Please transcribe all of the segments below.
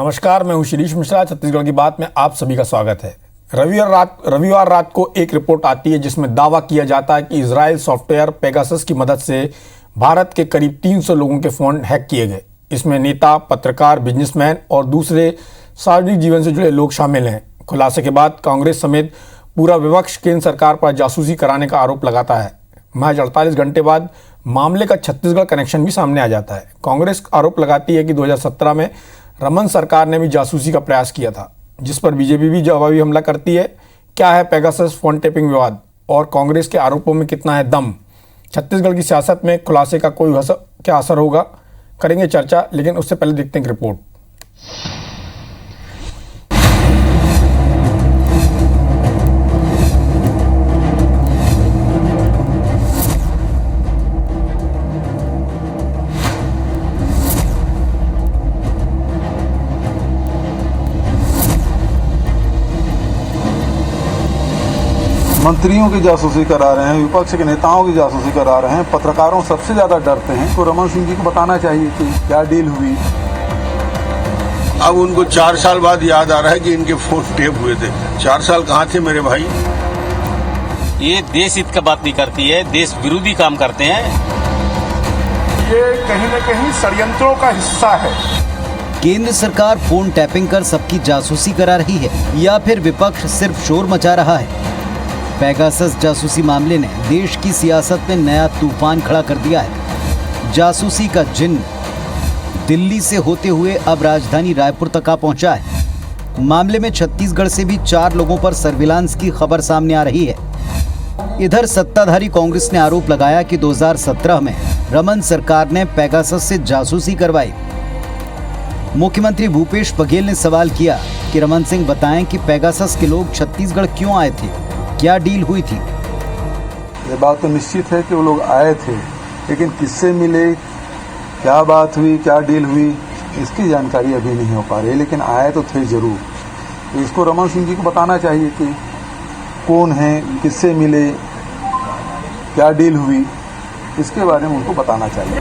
नमस्कार, मैं हूं शिरीष मिश्रा। छत्तीसगढ़ की बात में आप सभी का स्वागत है। रविवार रात को एक रिपोर्ट आती है जिसमें दावा किया जाता है कि इजराइल सॉफ्टवेयर पेगासस की मदद से भारत के करीब 300 लोगों के फोन हैक किए गए। इसमें नेता, पत्रकार, बिजनेसमैन और दूसरे सार्वजनिक जीवन से जुड़े लोग शामिल हैं। खुलासे के बाद कांग्रेस समेत पूरा विपक्ष केंद्र सरकार पर जासूसी कराने का आरोप लगाता है। महज 48 घंटे बाद मामले का छत्तीसगढ़ कनेक्शन भी सामने आ जाता है। कांग्रेस आरोप लगाती है कि 2017 में रमन सरकार ने भी जासूसी का प्रयास किया था, जिस पर बीजेपी भी जवाबी हमला करती है। क्या है पेगासस फोन टेपिंग विवाद और कांग्रेस के आरोपों में कितना है दम? छत्तीसगढ़ की सियासत में खुलासे का क्या असर होगा, करेंगे चर्चा। लेकिन उससे पहले देखते हैं एक रिपोर्ट। मंत्रियों की जासूसी करा रहे हैं, विपक्ष के नेताओं की जासूसी करा रहे हैं, पत्रकारों सबसे ज्यादा डरते हैं। तो रमन सिंह जी को बताना चाहिए कि क्या डील हुई। अब उनको 4 साल बाद याद आ रहा है कि इनके फोन टेप हुए थे। 4 साल कहाँ थे मेरे भाई? ये देश हित का बात नहीं करती है, देश विरोधी काम करते हैं। ये कहीं न कहीं षड्यंत्रों का हिस्सा है। केंद्र सरकार फोन टैपिंग कर सबकी जासूसी करा रही है या फिर विपक्ष सिर्फ शोर मचा रहा है? पेगासस जासूसी मामले ने देश की सियासत में नया तूफान खड़ा कर दिया है। जासूसी का जिन्न दिल्ली से होते हुए अब राजधानी रायपुर तक आ पहुंचा है। मामले में छत्तीसगढ़ से भी 4 लोगों पर सर्विलांस की खबर सामने आ रही है। इधर सत्ताधारी कांग्रेस ने आरोप लगाया कि 2017 में रमन सरकार ने पेगासस से जासूसी करवाई। मुख्यमंत्री भूपेश बघेल ने सवाल किया कि रमन सिंह बताएं कि पेगासस के लोग छत्तीसगढ़ क्यों आए थे, क्या डील हुई थी? ये बात तो निश्चित है कि वो लोग आए थे, लेकिन किससे मिले, क्या बात हुई, क्या डील हुई, इसकी जानकारी अभी नहीं हो पा रही। लेकिन आए तो थे जरूर। तो इसको रमन सिंह जी को बताना चाहिए कि कौन है, किससे मिले, क्या डील हुई, इसके बारे में उनको बताना चाहिए।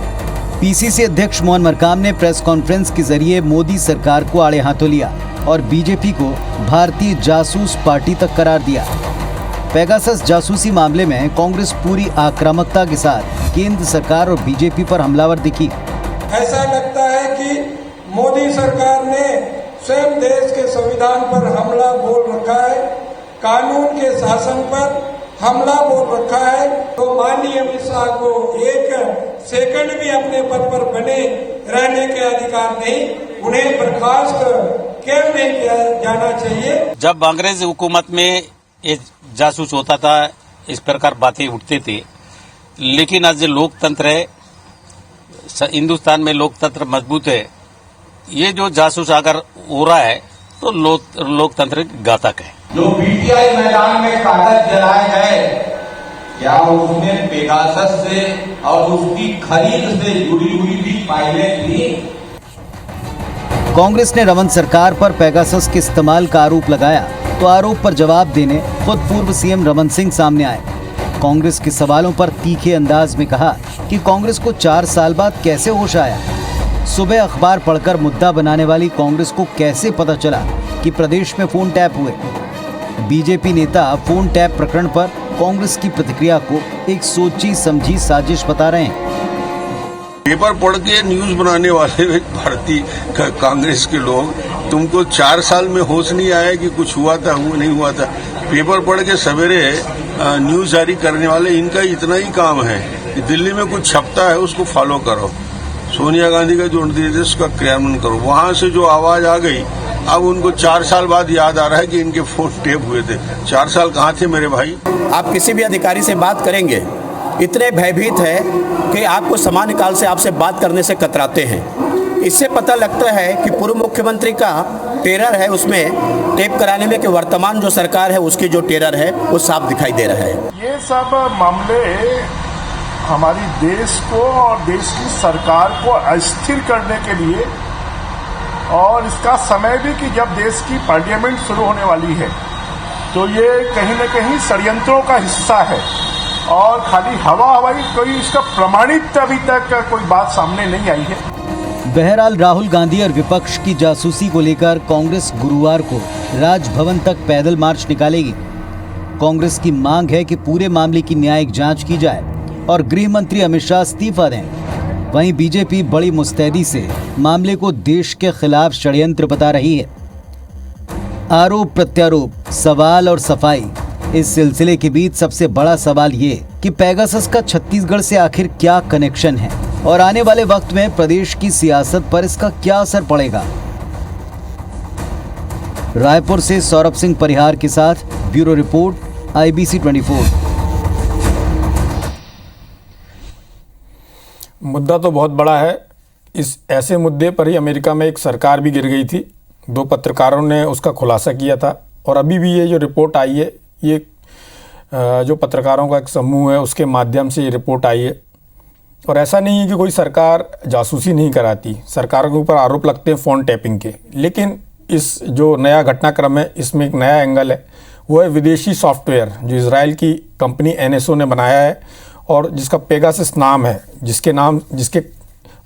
पीसीसी अध्यक्ष मोहन मरकाम ने प्रेस कॉन्फ्रेंस के जरिए मोदी सरकार को आड़े हाथों लिया और बीजेपी को भारतीय जासूस पार्टी तक करार दिया। पेगासस जासूसी मामले में कांग्रेस पूरी आक्रामकता के साथ केंद्र सरकार और बीजेपी पर हमलावर दिखी। ऐसा लगता है कि मोदी सरकार ने स्वयं देश के संविधान पर हमला बोल रखा है, कानून के शासन पर हमला बोल रखा है। तो माननीय अमित शाह को 1 सेकंड भी अपने पद पर बने रहने के अधिकार नहीं। उन्हें बर्खास्त क्यों नहीं किया जाना चाहिए? जब अंग्रेज हुकूमत में ये जासूस होता था, इस प्रकार बातें उठते थे। लेकिन आज जो लोकतंत्र है, हिंदुस्तान में लोकतंत्र मजबूत है। ये जो जासूस अगर हो रहा है तो लोकतंत्र घातक है। जो पीटीआई मैदान में कागज जलाए गए, क्या उसमें पेगासस से और उसकी खरीद से जुड़ी हुई भी फाइलें थी? कांग्रेस ने रमन सरकार पर पेगासस के इस्तेमाल का आरोप लगाया तो आरोप पर जवाब देने खुद पूर्व सीएम रमन सिंह सामने आए। कांग्रेस के सवालों पर तीखे अंदाज में कहा कि कांग्रेस को 4 साल बाद कैसे होश आया। सुबह अखबार पढ़कर मुद्दा बनाने वाली कांग्रेस को कैसे पता चला कि प्रदेश में फोन टैप हुए? बीजेपी नेता फोन टैप प्रकरण पर कांग्रेस की प्रतिक्रिया को एक सोची समझी साजिश बता रहे हैं। पेपर पढ़ के न्यूज बनाने वाले भारतीय कांग्रेस के लोग, तुमको 4 साल में होश नहीं आया कि कुछ हुआ था, नहीं हुआ था। पेपर पढ़ के सवेरे न्यूज जारी करने वाले, इनका इतना ही काम है कि दिल्ली में कुछ छपता है उसको फॉलो करो, सोनिया गांधी का जो निर्देश का क्रियान्वयन करो। वहां से जो आवाज आ गई, अब उनको 4 साल बाद याद आ रहा है कि इनके फोन टेप हुए थे। 4 साल कहाँ थे मेरे भाई? आप किसी भी अधिकारी से बात करेंगे, इतने भयभीत है कि आपको सामान्य काल से आपसे बात करने से कतराते हैं। इससे पता लगता है कि पूर्व मुख्यमंत्री का टेरर है, उसमें टेप कराने में कि वर्तमान जो सरकार है उसकी जो टेरर है वो साफ दिखाई दे रहा है। ये सब मामले हमारी देश को और देश की सरकार को अस्थिर करने के लिए, और इसका समय भी कि जब देश की पार्लियामेंट शुरू होने वाली है, तो ये कहीं न कहीं षड्यंत्रों का हिस्सा है। और खाली हवाई कोई इसका प्रमाणित अभी तक कोई बात सामने नहीं आई है। बहरहाल राहुल गांधी और विपक्ष की जासूसी को लेकर कांग्रेस गुरुवार को राजभवन तक पैदल मार्च निकालेगी। कांग्रेस की मांग है कि पूरे मामले की न्यायिक जांच की जाए और गृह मंत्री अमित शाह इस्तीफा दें। वहीं बीजेपी बड़ी मुस्तैदी से मामले को देश के खिलाफ षड्यंत्र बता रही है। आरोप प्रत्यारोप, सवाल और सफाई, इस सिलसिले के बीच सबसे बड़ा सवाल ये कि पेगासस का छत्तीसगढ़ से आखिर क्या कनेक्शन है और आने वाले वक्त में प्रदेश की सियासत पर इसका क्या असर पड़ेगा। रायपुर से सौरभ सिंह परिहार के साथ ब्यूरो रिपोर्ट, IBC 24। मुद्दा तो बहुत बड़ा है। इस ऐसे मुद्दे पर ही अमेरिका में एक सरकार भी गिर गई थी। 2 पत्रकारों ने उसका खुलासा किया था और अभी भी ये जो रिपोर्ट आई है, ये जो पत्रकारों का एक समूह है उसके माध्यम से ये रिपोर्ट आई है। और ऐसा नहीं है कि कोई सरकार जासूसी नहीं कराती, सरकारों के ऊपर आरोप लगते हैं फ़ोन टैपिंग के। लेकिन इस जो नया घटनाक्रम है, इसमें एक नया एंगल है, वो है विदेशी सॉफ्टवेयर जो इजराइल की कंपनी NSO ने बनाया है और जिसका पेगासस नाम है, जिसके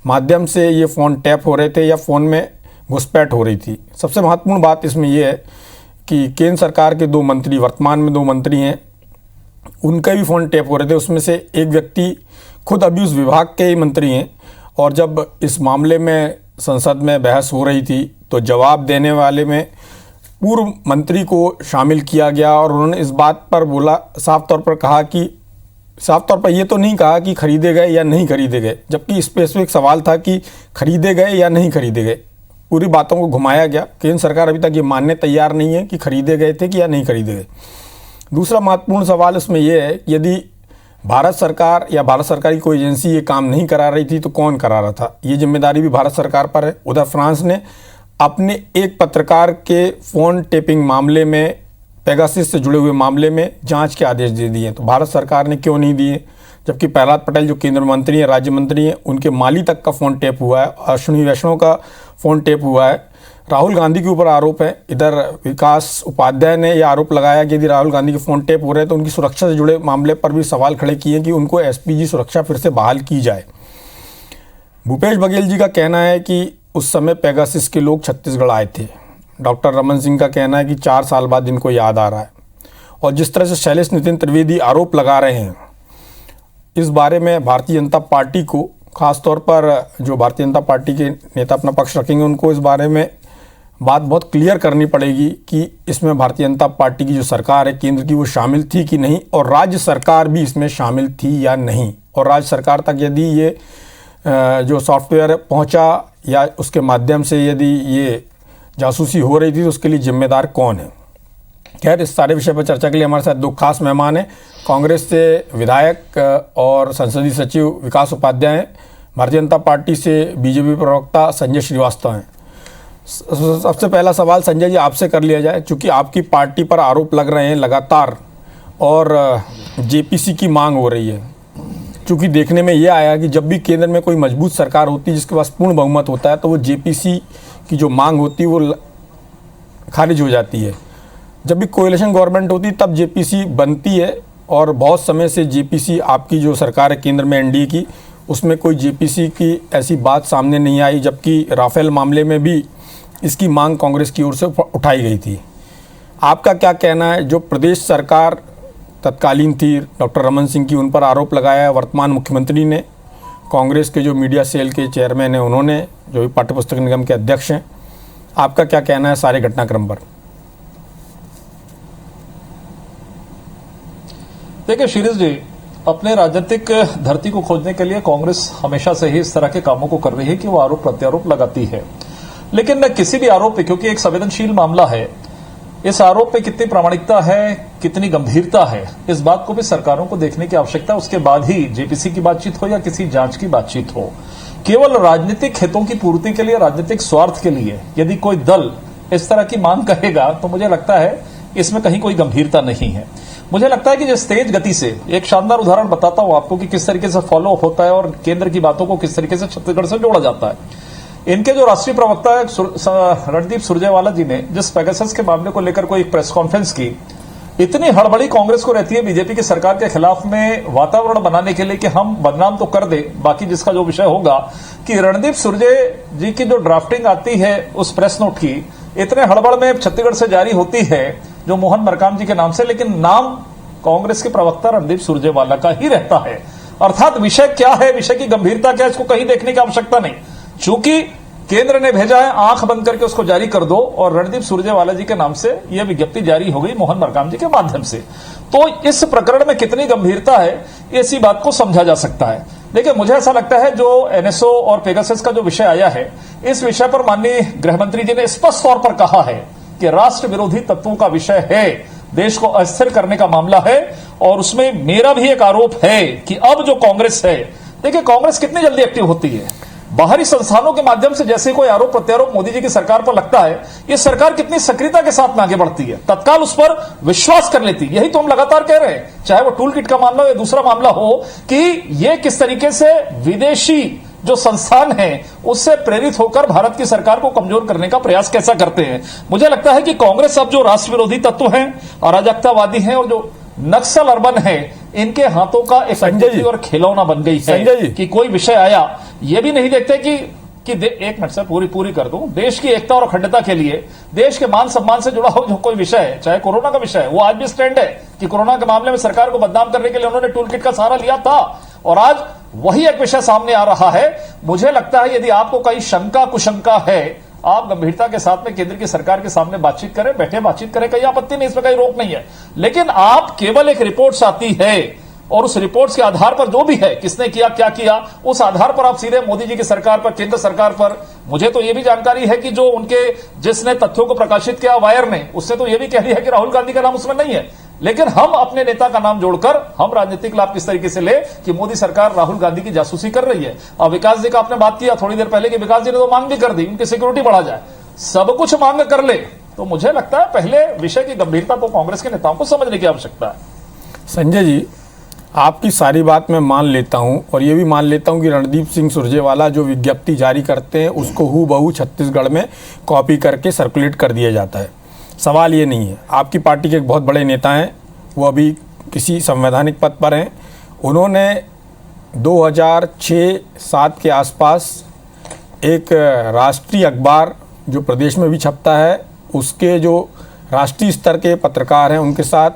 माध्यम से ये फ़ोन टैप हो रहे थे या फ़ोन में घुसपैठ हो रही थी। सबसे महत्वपूर्ण बात इसमें यह है कि केंद्र सरकार के 2 मंत्री, वर्तमान में 2 मंत्री हैं, उनके भी फ़ोन टैप हो रहे थे। उसमें से एक व्यक्ति खुद अभी उस विभाग के ही मंत्री हैं। और जब इस मामले में संसद में बहस हो रही थी तो जवाब देने वाले में पूर्व मंत्री को शामिल किया गया और उन्होंने इस बात पर बोला, साफ तौर पर ये तो नहीं कहा कि खरीदे गए या नहीं खरीदे गए, जबकि स्पेसिफिक सवाल था कि खरीदे गए या नहीं खरीदे गए। पूरी बातों को घुमाया गया। केंद्र सरकार अभी तक ये मानने तैयार नहीं है कि खरीदे गए थे कि या नहीं खरीदे गए। दूसरा महत्वपूर्ण सवाल इसमें यह है कि यदि भारत सरकार या भारत सरकार की कोई एजेंसी ये काम नहीं करा रही थी तो कौन करा रहा था? ये जिम्मेदारी भी भारत सरकार पर है। उधर फ्रांस ने अपने एक पत्रकार के फ़ोन टेपिंग मामले में, पेगासस से जुड़े हुए मामले में जांच के आदेश दे दिए, तो भारत सरकार ने क्यों नहीं दिए? जबकि प्रहलाद पटेल जो केंद्र मंत्री हैं, राज्य मंत्री हैं, उनके माली तक का फ़ोन टेप हुआ है, अश्विनी वैष्णव का फ़ोन टेप हुआ है। राहुल गांधी के ऊपर आरोप है। इधर विकास उपाध्याय ने यह आरोप लगाया कि यदि राहुल गांधी के फ़ोन टेप हो रहे हैं तो उनकी सुरक्षा से जुड़े मामले पर भी सवाल खड़े किए कि उनको SPG सुरक्षा फिर से बहाल की जाए। भूपेश बघेल जी का कहना है कि उस समय पेगासस के लोग छत्तीसगढ़ आए थे। डॉक्टर रमन सिंह का कहना है कि 4 साल बाद इनको याद आ रहा है। और जिस तरह से शैलेश नितिन त्रिवेदी आरोप लगा रहे हैं, इस बारे में भारतीय जनता पार्टी को, खासतौर पर जो भारतीय जनता पार्टी के नेता अपना पक्ष रखेंगे, उनको इस बारे में बात बहुत क्लियर करनी पड़ेगी कि इसमें भारतीय जनता पार्टी की जो सरकार है केंद्र की, वो शामिल थी कि नहीं, और राज्य सरकार भी इसमें शामिल थी या नहीं। और राज्य सरकार तक यदि ये जो सॉफ्टवेयर पहुंचा या उसके माध्यम से यदि ये जासूसी हो रही थी तो उसके लिए जिम्मेदार कौन है। खैर, इस सारे विषय पर चर्चा के लिए हमारे साथ 2 खास मेहमान हैं। कांग्रेस से विधायक और संसदीय सचिव विकास उपाध्याय हैं। भारतीय जनता पार्टी से बीजेपी प्रवक्ता संजय श्रीवास्तव हैं। सबसे पहला सवाल संजय जी आपसे कर लिया जाए, चूँकि आपकी पार्टी पर आरोप लग रहे हैं लगातार और JPC की मांग हो रही है। चूँकि देखने में ये आया कि जब भी केंद्र में कोई मजबूत सरकार होती है जिसके पास पूर्ण बहुमत होता है तो वो JPC की जो मांग होती है वो खारिज हो जाती है। जब भी कोएलिशन गवर्नमेंट होती है तब JPC बनती है और बहुत समय से JPC, आपकी जो सरकार है केंद्र में NDA की, उसमें कोई JPC की ऐसी बात सामने नहीं आई, जबकि राफेल मामले में भी इसकी मांग कांग्रेस की ओर से उठाई गई थी। आपका क्या कहना है? जो प्रदेश सरकार तत्कालीन थी डॉक्टर रमन सिंह की, उन पर आरोप लगाया है वर्तमान मुख्यमंत्री ने, कांग्रेस के जो मीडिया सेल के चेयरमैन हैं उन्होंने, जो पाठ्य पुस्तक निगम के अध्यक्ष हैं। आपका क्या कहना है सारे घटनाक्रम पर? देखिए शीरिष जी, अपने राजनीतिक धरती को खोजने के लिए कांग्रेस हमेशा से ही इस तरह के कामों को कर रही है कि वो आरोप प्रत्यारोप लगाती है। लेकिन किसी भी आरोप पे, क्योंकि एक संवेदनशील मामला है, इस आरोप पे कितनी प्रामाणिकता है, कितनी गंभीरता है, इस बात को भी सरकारों को देखने की आवश्यकता है। उसके बाद ही JPC की बातचीत हो या किसी जांच की बातचीत हो। केवल राजनीतिक हितों की पूर्ति के लिए, राजनीतिक स्वार्थ के लिए यदि कोई दल इस तरह की मांग करेगा तो मुझे लगता है इसमें कहीं कोई गंभीरता नहीं है। मुझे लगता है कि जिस तेज गति से, एक शानदार उदाहरण बताता हूं आपको कि किस तरीके से फॉलो होता है और केंद्र की बातों को किस तरीके से छत्तीसगढ़ से जोड़ा जाता है। इनके जो राष्ट्रीय प्रवक्ता है रणदीप सुरजेवाला जी ने जिस पेगासस के मामले को लेकर कोई प्रेस कॉन्फ्रेंस की, इतनी हड़बड़ी कांग्रेस को रहती है बीजेपी की सरकार के खिलाफ में वातावरण बनाने के लिए कि हम बदनाम तो कर दे, बाकी जिसका जो विषय होगा, कि रणदीप सुरजे जी की जो ड्राफ्टिंग आती है उस प्रेस नोट की, इतने हड़बड़ में छत्तीसगढ़ से जारी होती है जो मोहन मरकाम जी के नाम से, लेकिन नाम कांग्रेस के प्रवक्ता रणदीप सुरजेवाला का ही रहता है। अर्थात विषय क्या है, विषय की गंभीरता क्या है, इसको कहीं देखने की आवश्यकता नहीं। चूंकि केंद्र ने भेजा है, आंख बंद करके उसको जारी कर दो, और रणदीप सुरजेवाला जी के नाम से यह विज्ञप्ति जारी हो गई मोहन मरकाम जी के माध्यम से। तो इस प्रकरण में कितनी गंभीरता है, इसी बात को समझा जा सकता है। देखिए, मुझे ऐसा लगता है जो एनएसओ और पेगासस का जो विषय आया है, इस विषय पर माननीय गृहमंत्री जी ने स्पष्ट तौर पर कहा है कि राष्ट्र विरोधी तत्वों का विषय है, देश को अस्थिर करने का मामला है। और उसमें मेरा भी एक आरोप है कि अब जो कांग्रेस है, देखिए कांग्रेस कितनी जल्दी एक्टिव होती है, बाहरी संस्थानों के माध्यम से जैसे कोई आरोप प्रत्यारोप मोदी जी की सरकार पर लगता है, ये सरकार कितनी सक्रियता के साथ में आगे बढ़ती है, तत्काल उस पर विश्वास कर लेती है। यही तो हम लगातार कह रहे हैं, चाहे वो टूल किट का मामला हो या दूसरा मामला हो, कि ये किस तरीके से विदेशी जो संस्थान है उससे प्रेरित होकर भारत की सरकार को कमजोर करने का प्रयास कैसा करते हैं। मुझे लगता है कि कांग्रेस अब जो राष्ट्र विरोधी तत्व हैं, अराजकतावादी हैं और जो नक्सल अर्बन है, इनके हाथों का एक संजय और खिलौना बन गई है कि कोई विषय आया, ये भी नहीं देखते कि एक मिनट से पूरी कर दूं, देश की एकता और अखंडता के लिए, देश के मान सम्मान से जुड़ा हो जो कोई विषय है, चाहे कोरोना का विषय है, वो आज भी स्टैंड है कि कोरोना के मामले में सरकार को बदनाम करने के लिए उन्होंने टूल किट का सहारा लिया था, और आज वही एक विषय सामने आ रहा है। मुझे लगता है यदि आपको कहीं शंका कुशंका है, आप गंभीरता के साथ में केंद्र की सरकार के सामने बातचीत करें, बैठे बातचीत करें, कहीं आपत्ति नहीं, इसमें कहीं रोक नहीं है। लेकिन आप केवल एक रिपोर्ट्स आती है और उस रिपोर्ट्स के आधार पर जो भी है, किसने किया क्या किया, उस आधार पर आप सीधे मोदी जी की सरकार पर, केंद्र सरकार पर। मुझे तो यह भी जानकारी है कि जो उनके जिसने तथ्यों को प्रकाशित किया वायर ने, उसने तो यह भी कह दिया कि राहुल गांधी का नाम उसमें नहीं है। लेकिन हम अपने नेता का नाम जोड़कर हम राजनीतिक लाभ किस तरीके से ले कि मोदी सरकार राहुल गांधी की जासूसी कर रही है। और विकास जी का आपने बात किया थोड़ी देर पहले कि विकास जी ने तो मांग भी कर दी, उनकी सिक्योरिटी बढ़ा जाए, सब कुछ मांग कर ले, तो मुझे लगता है पहले विषय की गंभीरता को कांग्रेस के नेताओं को समझने की आवश्यकता है। संजय जी, आपकी सारी बात मैं मान लेता हूं, और ये भी मान लेता हूं कि रणदीप सिंह सुरजेवाला जो विज्ञप्ति जारी करते हैं उसको हूबहू छत्तीसगढ़ में कॉपी करके सर्कुलेट कर दिया जाता है। सवाल ये नहीं है, आपकी पार्टी के एक बहुत बड़े नेता हैं, वो अभी किसी संवैधानिक पद पर हैं, उन्होंने 2006-07 के आसपास एक राष्ट्रीय अखबार जो प्रदेश में भी छपता है, उसके जो राष्ट्रीय स्तर के पत्रकार हैं उनके साथ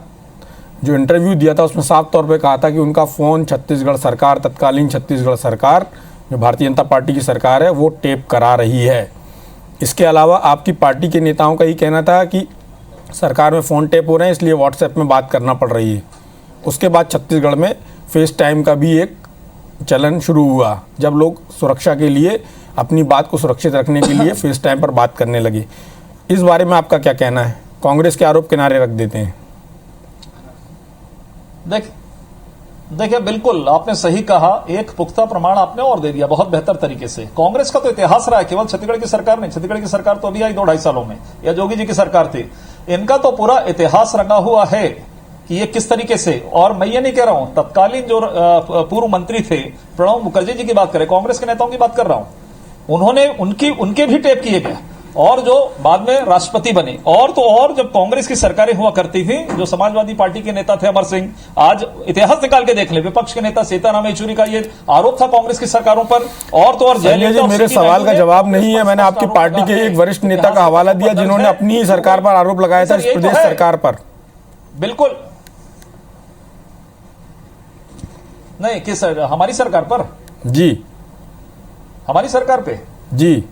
जो इंटरव्यू दिया था, उसमें साफ तौर पे कहा था कि उनका फ़ोन छत्तीसगढ़ सरकार, तत्कालीन छत्तीसगढ़ सरकार जो भारतीय जनता पार्टी की सरकार है, वो टेप करा रही है। इसके अलावा आपकी पार्टी के नेताओं का ये कहना था कि सरकार में फ़ोन टेप हो रहे हैं, इसलिए व्हाट्सएप में बात करना पड़ रही है। उसके बाद छत्तीसगढ़ में फेस टाइम का भी एक चलन शुरू हुआ, जब लोग सुरक्षा के लिए, अपनी बात को सुरक्षित रखने के लिए फेस टाइम पर बात करने लगे। इस बारे में आपका क्या कहना है? कांग्रेस के आरोप किनारे रख देते हैं। देखिए, बिल्कुल आपने सही कहा, एक पुख्ता प्रमाण आपने और दे दिया बहुत बेहतर तरीके से। कांग्रेस का तो इतिहास रहा है, केवल छत्तीसगढ़ की सरकार नहीं, छत्तीसगढ़ की सरकार तो अभी आई 2-2.5 सालों में, या जोगी जी की सरकार थी, इनका तो पूरा इतिहास रंगा हुआ है कि ये किस तरीके से। और मैं ये नहीं कह रहा हूं, तत्कालीन जो पूर्व मंत्री थे प्रणब मुखर्जी जी की बात करें, कांग्रेस के नेताओं की बात कर रहा हूं, उन्होंने उनके भी टेप किए गए, और जो बाद में राष्ट्रपति बने, और तो और जब कांग्रेस की सरकारें हुआ करती थी, जो समाजवादी पार्टी के नेता थे अमर सिंह, आज इतिहास निकाल के देख ले, विपक्ष के नेता सीताराम येचुरी का ये आरोप था कांग्रेस की सरकारों पर, और तो और जयललिता। मेरे सवाल का जवाब नहीं है, मैंने आपकी पार्टी के एक वरिष्ठ नेता का हवाला दिया जिन्होंने अपनी ही सरकार पर आरोप लगाया था, इस प्रदेश सरकार पर। बिल्कुल नहीं, किस हमारी सरकार पर? जी, हमारी सरकार पे जी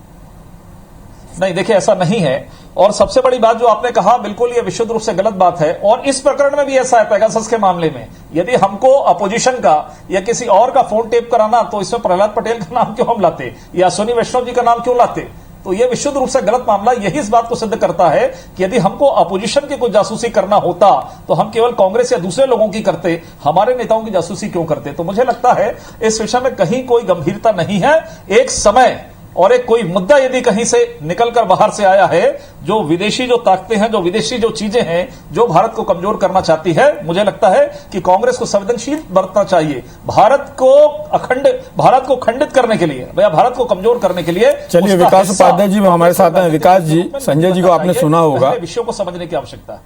नहीं। देखिए, ऐसा नहीं है। और सबसे बड़ी बात जो आपने कहा, बिल्कुल ये विशुद्ध रूप से गलत बात है। और इस प्रकरण में भी ऐसा है, पेगासस के मामले में, यदि हमको अपोजिशन का या किसी और का फोन टेप कराना, तो इसमें प्रहलाद पटेल का नाम क्यों हम लाते, या अश्विनी वैष्णव जी का नाम क्यों लाते? तो यह विशुद्ध रूप से गलत मामला यही इस बात को सिद्ध करता है कि यदि हमको अपोजिशन की कोई जासूसी करना होता तो हम केवल कांग्रेस या दूसरे लोगों की करते, हमारे नेताओं की जासूसी क्यों करते? तो मुझे लगता है इस विषय में कहीं कोई गंभीरता नहीं है। एक समय और एक कोई मुद्दा यदि कहीं से निकलकर बाहर से आया है, जो विदेशी जो ताकतें हैं, जो विदेशी जो चीजें हैं, जो भारत को कमजोर करना चाहती है, मुझे लगता है कि कांग्रेस को संवेदनशील बरतना चाहिए। भारत को खंडित करने के लिए या भारत को कमजोर करने के लिए। चलिए, विकास उपाध्याय जी हमारे साथ हैं। विकास जी, संजय जी को आपने सुना होगा, विषयों को समझने की आवश्यकता है।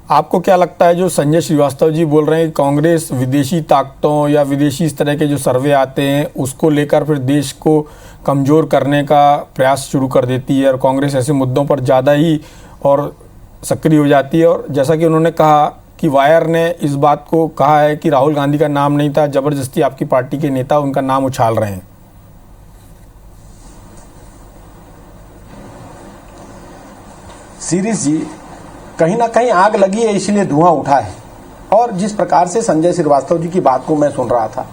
आपको क्या लगता है जो संजय श्रीवास्तव जी बोल रहे हैं कि कांग्रेस विदेशी ताकतों या विदेशी इस तरह के जो सर्वे आते हैं उसको लेकर फिर देश को कमज़ोर करने का प्रयास शुरू कर देती है और कांग्रेस ऐसे मुद्दों पर ज़्यादा ही और सक्रिय हो जाती है, और जैसा कि उन्होंने कहा कि वायर ने इस बात को कहा है कि राहुल गांधी का नाम नहीं था, ज़बरदस्ती आपकी पार्टी के नेता उनका नाम उछाल रहे हैं? सीरीज जी, कहीं ना कहीं आग लगी है इसलिए धुआं उठा है। और जिस प्रकार से संजय श्रीवास्तव जी की बात को मैं सुन रहा था,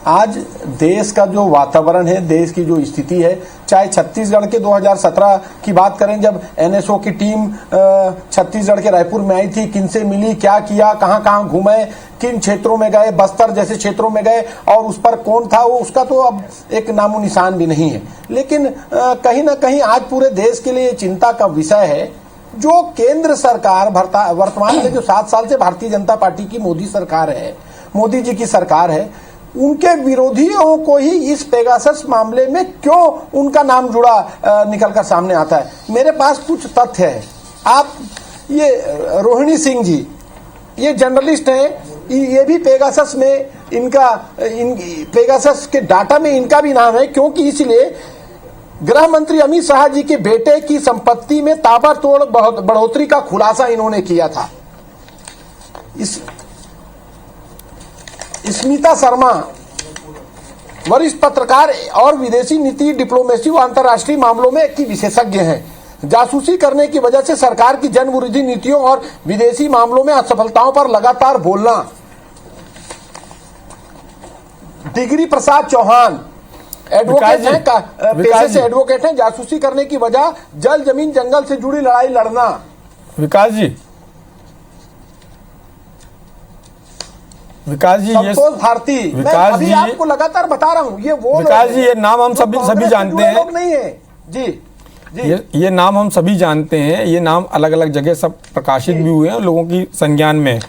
आज देश का जो वातावरण है, देश की जो स्थिति है, चाहे छत्तीसगढ़ के 2017 की बात करें जब एनएसओ की टीम छत्तीसगढ़ के रायपुर में आई थी, किनसे मिली, क्या किया, कहां कहां घूमे, किन क्षेत्रों में गए, बस्तर जैसे क्षेत्रों में गए और उस पर कौन था, वो उसका तो अब एक नामो निशान भी नहीं है। लेकिन कहीं ना कहीं आज पूरे देश के लिए चिंता का विषय है जो केंद्र सरकार वर्तमान में जो 7 साल से भारतीय जनता पार्टी की मोदी सरकार है, मोदी जी की सरकार है, उनके विरोधियों को ही इस पेगासस मामले में क्यों उनका नाम जुड़ा निकलकर सामने आता है। मेरे पास कुछ तथ्य है। आप ये रोहिणी सिंह जी, ये जर्नलिस्ट हैं, ये भी पेगासस में पेगासस के डाटा में इनका भी नाम है, क्योंकि इसलिए गृह मंत्री अमित शाह जी के बेटे की संपत्ति में ताबड़तोड़ बढ़ोतरी का खुलासा इन्होंने किया था। स्मिता शर्मा वरिष्ठ पत्रकार और विदेशी नीति, डिप्लोमेसी व अंतर्राष्ट्रीय मामलों में की विशेषज्ञ हैं। जासूसी करने की वजह से सरकार की जनविरोधी नीतियों और विदेशी मामलों में असफलताओं पर लगातार बोलना। डिग्री प्रसाद चौहान एडवोकेट हैं, पेशे से एडवोकेट हैं, जासूसी करने की वजह जल जमीन जंगल से जुड़ी लड़ाई लड़ना। विकास जी, संतोष भारती, मैं अभी आपको लगातार बता रहा हूं, ये वो विकास जी, ये नाम हम सभी जानते हैं, लोग नहीं है जी। ये नाम हम सभी जानते हैं, ये नाम अलग अलग जगह सब प्रकाशित भी हुए हैं लोगों की संज्ञान में।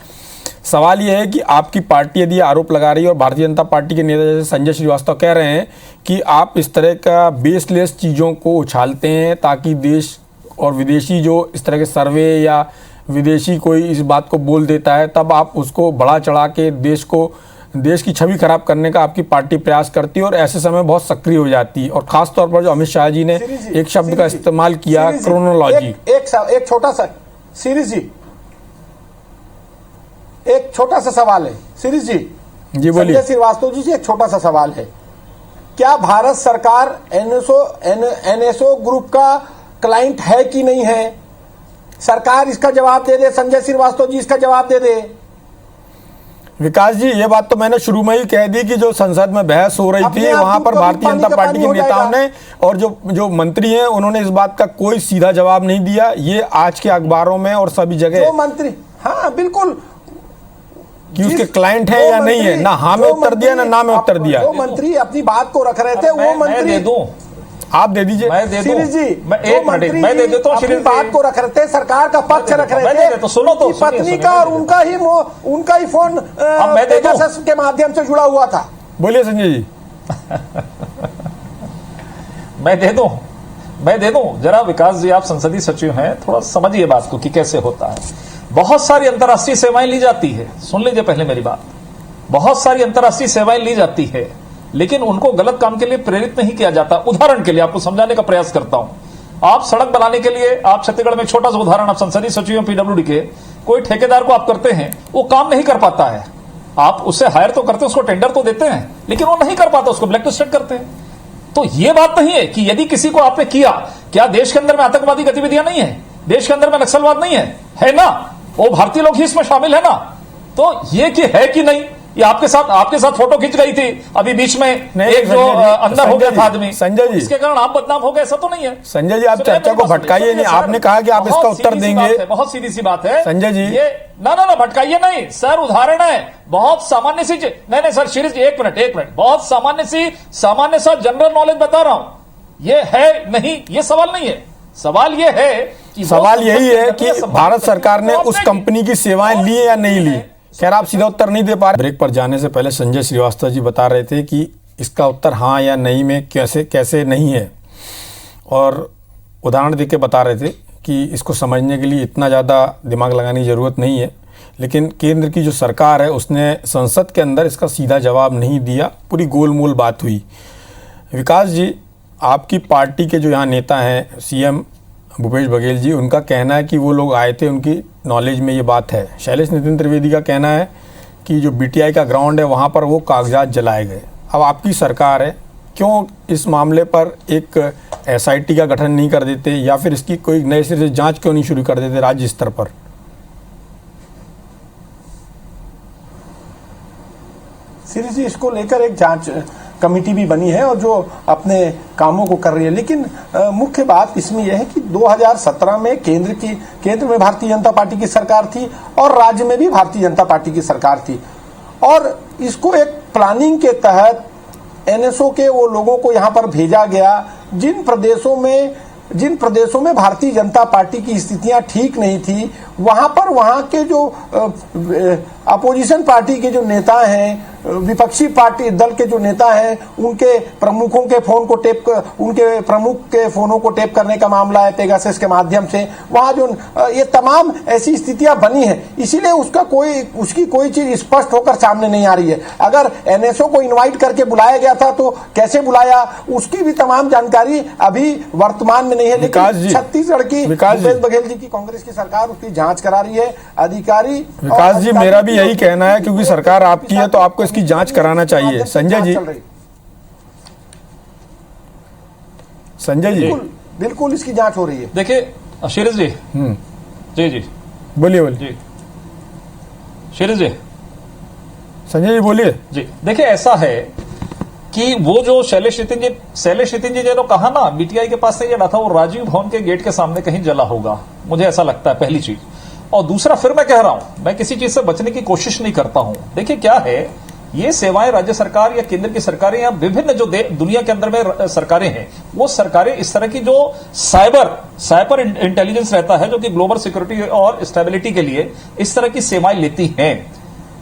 सवाल ये है कि आपकी पार्टी यदि आरोप लगा रही है और भारतीय जनता पार्टी के नेता जैसे संजय श्रीवास्तव कह रहे हैं कि आप इस तरह का बेसलेस चीज़ों को उछालते हैं ताकि देश और विदेशी जो इस तरह के सर्वे या विदेशी कोई इस बात को बोल देता है तब आप उसको बढ़ा चढ़ा के देश की छवि खराब करने का आपकी पार्टी प्रयास करती है और ऐसे समय बहुत सक्रिय हो जाती है। और खास तौर पर जो अमित शाह जी ने एक शब्द का इस्तेमाल किया, क्रोनोलॉजी। एक छोटा सा सीरीज जी, एक छोटा सा सवाल है सीरीज जी बोलिए। संजय श्रीवास्तव जी से एक छोटा सा सवाल है, क्या भारत सरकार एनएसओ ग्रुप का क्लाइंट है कि नहीं है? सरकार इसका जवाब दे दे, संजय श्रीवास्तव जी इसका जवाब दे दे। विकास जी, ये बात तो मैंने शुरू में ही कह दी कि जो संसद में बहस हो रही थी वहां पर भारतीय जनता पार्टी के नेताओं ने और जो मंत्री हैं उन्होंने इस बात का कोई सीधा जवाब नहीं दिया। ये आज के अखबारों में और सभी जगह जो मंत्री, हाँ बिल्कुल, कि उसके क्लाइंट है या नहीं है, ना हाँ में उत्तर दिया ना में उत्तर दिया। वो मंत्री अपनी बात को रख रहे थे, वो मंत्री आप दे दीजिए। मैं दे दूं जी, मैं एक मिनट मैं दे देता हूं। अपनी बात को रख रहे थे, सरकार का पक्ष रख रहे थे, तो सुनो तो पत्नी का और उनका ही फोन पेगासस के माध्यम से जुड़ा हुआ था। बोलिए संजय जी। मैं दे दूं जरा। विकास जी, आप संसदीय सचिव हैं, थोड़ा समझिए बात को कि कैसे होता है। बहुत सारी अंतर्राष्ट्रीय सेवाएं ली जाती है, सुन लीजिए पहले मेरी बात। बहुत सारी अंतर्राष्ट्रीय सेवाएं ली जाती है, लेकिन उनको गलत काम के लिए प्रेरित नहीं किया जाता। उदाहरण के लिए आपको समझाने का प्रयास करता हूं। आप सड़क बनाने के लिए, आप छत्तीसगढ़ में एक छोटा सा उदाहरण, आप संसदीय सचिव पीडब्ल्यूडी के, कोई ठेकेदार को आप करते हैं, वो काम नहीं कर पाता है, आप उससे हायर तो करते हैं, उसको टेंडर तो देते हैं, लेकिन वो नहीं कर पाता, उसको ब्लैकलिस्टेड करते हैं। तो ये बात नहीं है कि यदि किसी को आपने किया, क्या देश के अंदर में आतंकवादी गतिविधियां नहीं है, देश के अंदर में नक्सलवाद नहीं है ना, वो भारतीय लोग ही इसमें शामिल है ना। तो ये कि है कि नहीं, ये आपके साथ फोटो खींच गई थी अभी बीच में, एक जो अंदर हो गया था आदमी, संजय जी, इसके कारण आप बदनाम हो गए, ऐसा तो नहीं है। संजय जी, आप चर्चा को भटकाइए नहीं। आपने कहा कि आप इसका उत्तर देंगे, बहुत सीधी सी बात है संजय जी। ये ना भटकाइए नहीं सर, उदाहरण है, बहुत सामान्य सी। नहीं सर, शिरीष एक मिनट, बहुत सामान्य सा जनरल नॉलेज बता रहा हूं। ये है नहीं, ये सवाल नहीं है। सवाल ये है कि सवाल यही है कि भारत सरकार ने उस कंपनी की सेवाएं ली या नहीं ली। खैर, आप सीधा उत्तर नहीं दे पा रहे। ब्रेक पर जाने से पहले संजय श्रीवास्तव जी बता रहे थे कि इसका उत्तर हाँ या नहीं में कैसे नहीं है, और उदाहरण देके बता रहे थे कि इसको समझने के लिए इतना ज़्यादा दिमाग लगाने की ज़रूरत नहीं है, लेकिन केंद्र की जो सरकार है उसने संसद के अंदर इसका सीधा जवाब नहीं दिया, पूरी गोलमोल बात हुई। विकास जी, आपकी पार्टी के जो यहाँ नेता हैं सीएम भूपेश बघेल जी, उनका कहना है कि वो लोग आए थे, उनकी नॉलेज में ये बात है। शैलेश नितिन त्रिवेदी का कहना है कि जो बीटीआई का ग्राउंड है वहाँ पर वो कागजात जलाए गए। अब आपकी सरकार है, क्यों इस मामले पर एक एसआईटी का गठन नहीं कर देते या फिर इसकी कोई नए सिरे से जांच क्यों नहीं शुरू कर देते राज्य स्तर पर? सीरीज जी, इसको लेकर एक जांच कमेटी भी बनी है और जो अपने कामों को कर रही है, लेकिन मुख्य बात इसमें यह है कि 2017 में केंद्र में भारतीय जनता पार्टी की सरकार थी और राज्य में भी भारतीय जनता पार्टी की सरकार थी, और इसको एक प्लानिंग के तहत एनएसओ के वो लोगों को यहाँ पर भेजा गया जिन प्रदेशों में भारतीय जनता पार्टी की स्थितियां ठीक नहीं थी, वहां के जो अपोजिशन पार्टी के जो नेता हैं, विपक्षी पार्टी दल के जो नेता हैं, उनके प्रमुखों के फोन को उनके प्रमुख के फोनों को टेप करने का मामला है पेगासस के माध्यम से। वहां जो ये तमाम ऐसी स्थितियां बनी हैं, इसीलिए उसकी कोई चीज स्पष्ट होकर सामने नहीं आ रही है। अगर एनएसओ को इनवाइट करके बुलाया गया था तो कैसे बुलाया, उसकी भी तमाम जानकारी अभी वर्तमान में नहीं है। लेकिन छत्तीसगढ़ की भूपेश बघेल जी की कांग्रेस की सरकार उसकी जांच करा रही है। अधिकारी विकास जी, मेरा भी यही कहना है, क्योंकि सरकार आपकी है तो आपको इसकी जांच कराना चाहिए। संजय जी, बिल्कुल इसकी जांच हो रही है। देखिए शीरज जी, जी बोलिए शीरज जी, संजय जी बोलिए जी। देखिए ऐसा है कि वो जो शैलेश नितिन जी ने कहा ना बीटीआई के पास से ये था, वो राजीव भवन के गेट के सामने कहीं जला होगा, मुझे ऐसा लगता है, पहली चीज। और दूसरा, फिर मैं कह रहा हूं, मैं किसी चीज से बचने की कोशिश नहीं करता हूं। देखिए क्या है, ये सेवाएं राज्य सरकार या केंद्र की सरकारें या विभिन्न जो दुनिया के अंदर में सरकारें हैं, वो सरकारें इस तरह की जो साइबर इंटेलिजेंस रहता है, जो कि ग्लोबल सिक्योरिटी और स्टेबिलिटी के लिए इस तरह की सेवाएं लेती हैं।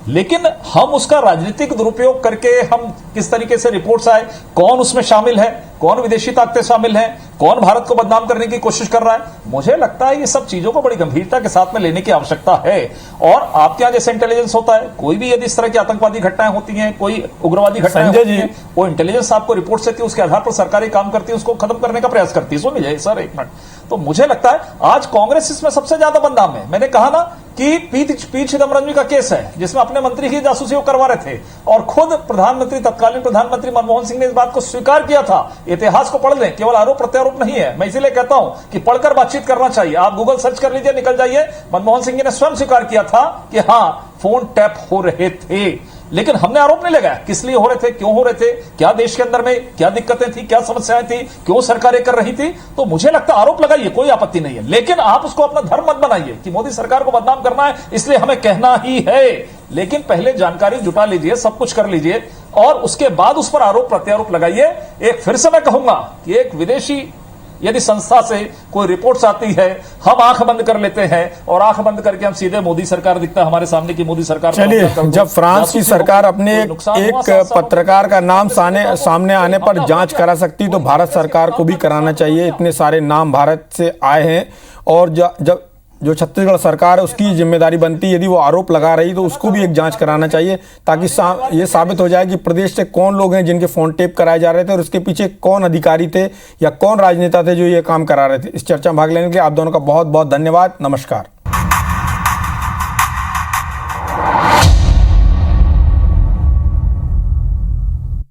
लेकिन हम उसका राजनीतिक दुरुपयोग करके हम किस तरीके से रिपोर्ट्स आए, कौन उसमें शामिल है, कौन विदेशी ताकतें शामिल हैं, कौन भारत को बदनाम करने की कोशिश कर रहा है, मुझे लगता है ये सब चीजों को बड़ी गंभीरता के साथ में लेने की आवश्यकता है। और आपके यहां जैसे इंटेलिजेंस होता है, कोई भी यदि इस तरह की आतंकवादी घटनाएं होती हैं, कोई उग्रवादी घटनाएं होती हैं, वो इंटेलिजेंस आपको रिपोर्ट से उसके आधार पर सरकारी काम करती है, उसको खत्म करने का प्रयास करती है। सुनिए सर एक मिनट, तो मुझे लगता है आज कांग्रेस इसमें सबसे ज्यादा बदनाम है। मैंने कहा ना कि पी चिदम्बरम जी का केस है जिसमें अपने मंत्री की जासूसी वो करवा रहे थे, और खुद तत्कालीन प्रधानमंत्री मनमोहन सिंह ने इस बात को स्वीकार किया था। इतिहास को पढ़ लें, केवल आरोप प्रत्यारोप नहीं है। मैं इसीलिए कहता हूं कि पढ़कर बातचीत करना चाहिए। आप गूगल सर्च कर लीजिए, निकल जाइए। मनमोहन सिंह जी ने स्वयं स्वीकार किया था कि हां फोन टैप हो रहे थे, लेकिन हमने आरोप नहीं लगाया किस लिए हो रहे थे, क्यों हो रहे थे, क्या देश के अंदर में क्या दिक्कतें थी, क्या समस्याएं थी, क्यों सरकारें कर रही थी। तो मुझे लगता है आरोप लगाइए, कोई आपत्ति नहीं है, लेकिन आप उसको अपना धर्म मत बनाइए कि मोदी सरकार को बदनाम करना है इसलिए हमें कहना ही है। लेकिन पहले जानकारी जुटा लीजिए, सब कुछ कर लीजिए, और उसके बाद उस पर आरोप प्रत्यारोप लगाइए। एक फिर से मैं कहूंगा कि एक विदेशी यदि संस्था से कोई रिपोर्ट्स आती है, हम आंख बंद कर लेते हैं और आंख बंद करके हम सीधे मोदी सरकार दिखता है हमारे सामने की मोदी सरकार। चलिए, जब फ्रांस की सरकार अपने एक पत्रकार का नाम सामने आने पर जांच करा सकती तो भारत सरकार को भी कराना चाहिए। इतने सारे नाम भारत से आए हैं, और जब जो छत्तीसगढ़ सरकार है उसकी जिम्मेदारी बनती है, यदि वो आरोप लगा रही तो उसको भी एक जांच कराना चाहिए, ताकि ये साबित हो जाए कि प्रदेश से कौन लोग हैं जिनके फोन टेप कराए जा रहे थे और उसके पीछे कौन अधिकारी थे या कौन राजनेता थे जो ये काम करा रहे थे। इस चर्चा में भाग लेने के लिए आप दोनों का बहुत बहुत धन्यवाद। नमस्कार।